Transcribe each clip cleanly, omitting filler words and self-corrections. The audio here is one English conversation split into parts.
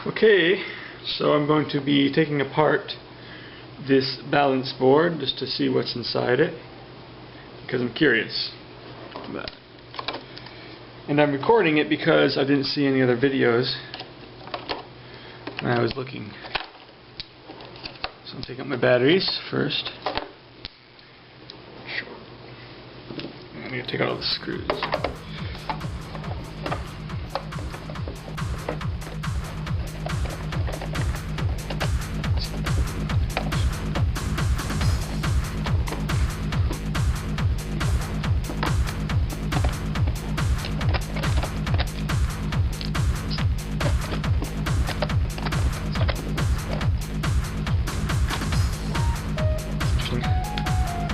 Okay, so I'm going to be taking apart this balance board just to see what's inside it, because I'm curious about it. And I'm recording it because I didn't see any other videos when I was looking. So I'm taking out my batteries first. I'm going to take out all the screws.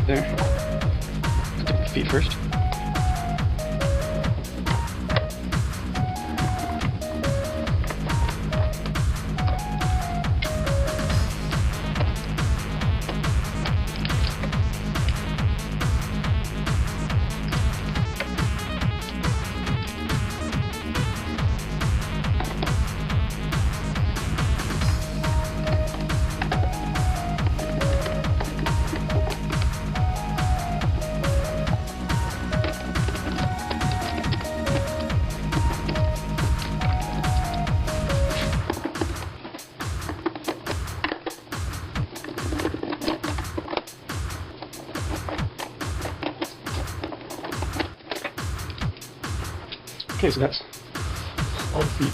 There. Take the feet first. Okay, so that's all the feet.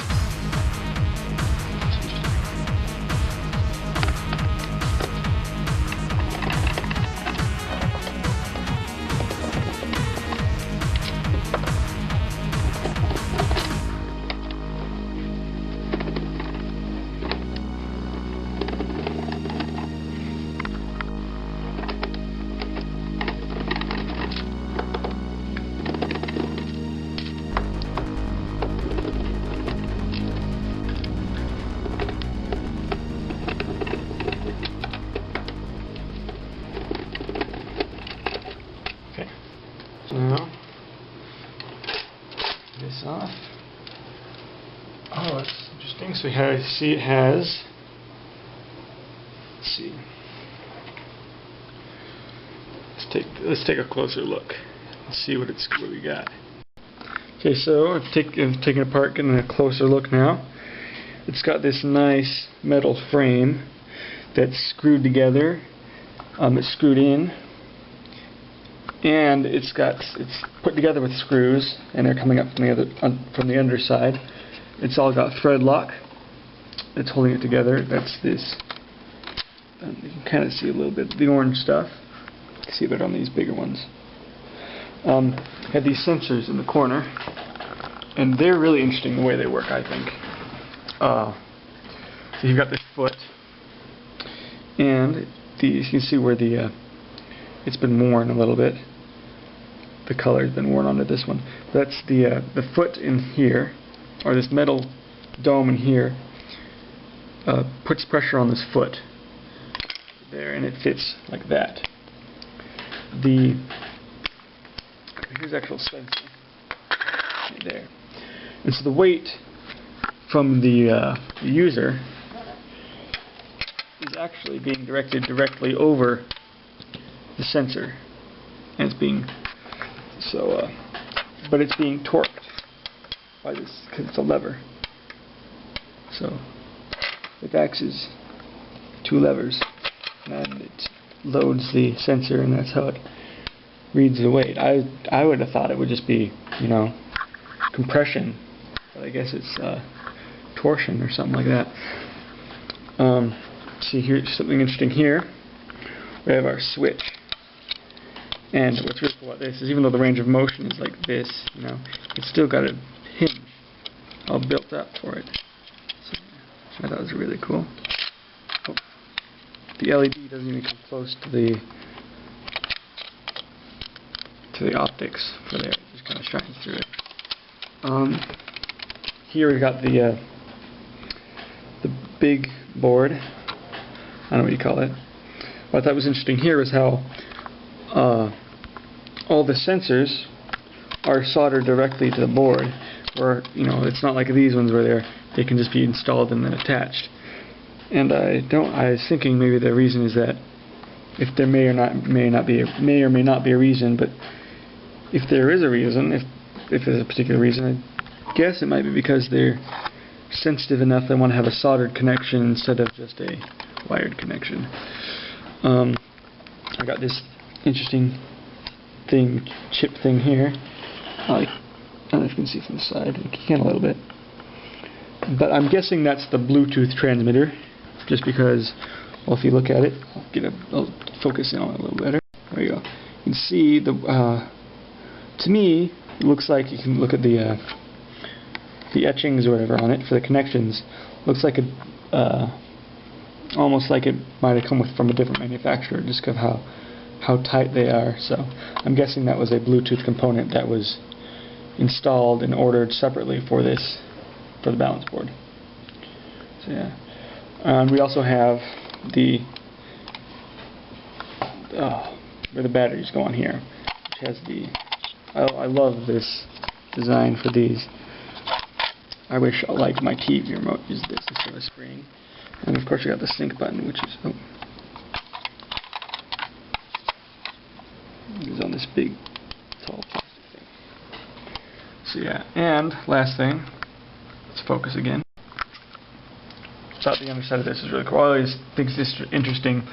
Now, this off. Oh, that's interesting. So here, see, it has. Let's see. Let's take a closer look and see what we got. Okay, so I've taken it apart, getting a closer look now. It's got this nice metal frame that's screwed together. It's screwed in. And it's put together with screws, and they're coming up from the underside. It's all got thread lock. It's holding it together. That's this. You can kind of see a little bit of the orange stuff. You can see it better on these bigger ones. Have these sensors in the corner, and they're really interesting the way they work, I think. So you've got this foot, and you can see where it's been worn a little bit. The color has been worn onto this one. That's the foot in here, or this metal dome in here, puts pressure on this foot there, and it fits like that. Here's the actual sensor right there, and so the weight from the user is actually being directed directly over the sensor, and it's being but it's being torqued by this, because it's a lever. So it acts as two levers, and it loads the sensor, and that's how it reads the weight. I would have thought it would just be, compression, but I guess it's torsion or something like that. See, here's something interesting here. We have our switch. And what's really cool about this is, even though the range of motion is like this, it's still got a hinge all built up for it. So I thought it was really cool. Oh, the LED doesn't even come close to the optics for there. It just kind of shines through it. Here we've got the big board. I don't know what you call it. What I thought was interesting here was how all the sensors are soldered directly to the board, where it's not like these ones where they can just be installed and then attached. And I was thinking maybe the reason is that if there may or may not be a reason, but if there is a reason, if there's a particular reason, I guess it might be because they're sensitive enough they want to have a soldered connection instead of just a wired connection. I got this interesting chip thing here. I don't know if you can see from the side. You can a little bit. But I'm guessing that's the Bluetooth transmitter, just because, well, if you look at it, I'll focus in on it a little better. There you go. You can see to me, it looks like, you can look at the etchings or whatever on it for the connections. Looks like almost like it might have come from a different manufacturer, just because of how tight they are. So I'm guessing that was a Bluetooth component that was installed and ordered separately for the balance board. So yeah, and we also have where the batteries go on here, which has I love this design for these. I wish, like my TV remote, used this instead of a spring. And of course you got the sync button, which is on this big, tall plastic thing. So yeah, and last thing, let's focus again. I thought the underside of this is really cool. I always think it's interesting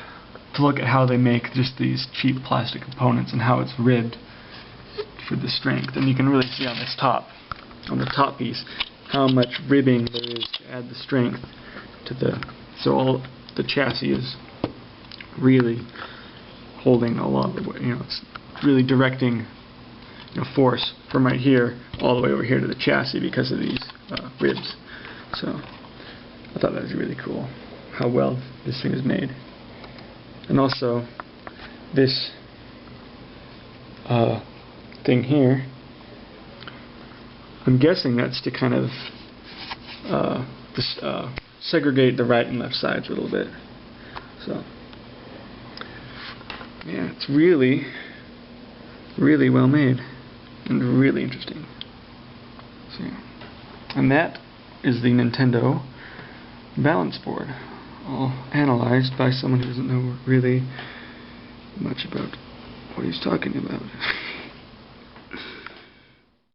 to look at how they make just these cheap plastic components and how it's ribbed for the strength. And you can really see on this on the top piece, how much ribbing there is to add the strength to so all the chassis is really holding a lot of the weight. It's really directing force from right here all the way over here to the chassis because of these ribs. So I thought that was really cool, how well this thing is made. And also this thing here, I'm guessing that's to kind of segregate the right and left sides a little bit. So yeah, it's really, really well made and really interesting. So, and that is the Nintendo balance board, all analyzed by someone who doesn't know really much about what he's talking about.